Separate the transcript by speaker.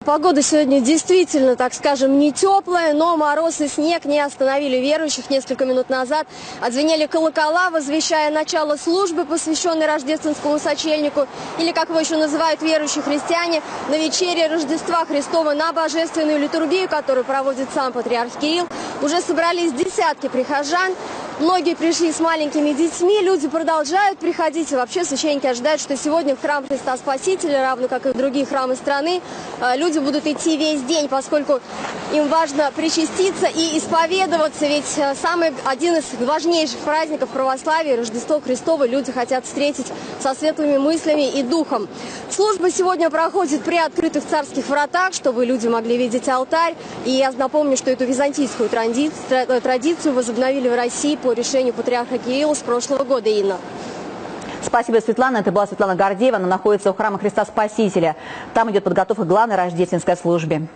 Speaker 1: Погода сегодня действительно, так скажем, не теплая, но мороз и снег не остановили верующих. Несколько минут назад отзвенели колокола, возвещая начало службы, посвященной рождественскому сочельнику, или, как его еще называют верующие христиане, на вечере Рождества Христова, на божественную литургию, которую проводит сам патриарх Кирилл. Уже собрались десятки прихожан. Многие пришли с маленькими детьми, люди продолжают приходить. И вообще священники ожидают, что сегодня в храм Христа Спасителя, равно как и в другие храмы страны, люди будут идти весь день, поскольку им важно причаститься и исповедоваться. Ведь один из важнейших праздников православия, Рождество Христово, люди хотят встретить со светлыми мыслями и духом. Служба сегодня проходит при открытых царских вратах, чтобы люди могли видеть алтарь. И я напомню, что эту византийскую традицию возобновили в России по решению патриарха Кирилла с прошлого года, Инна.
Speaker 2: Спасибо, Светлана. Это была Светлана Гордеева. Она находится у храма Христа Спасителя. Там идет подготовка к главной рождественской службе.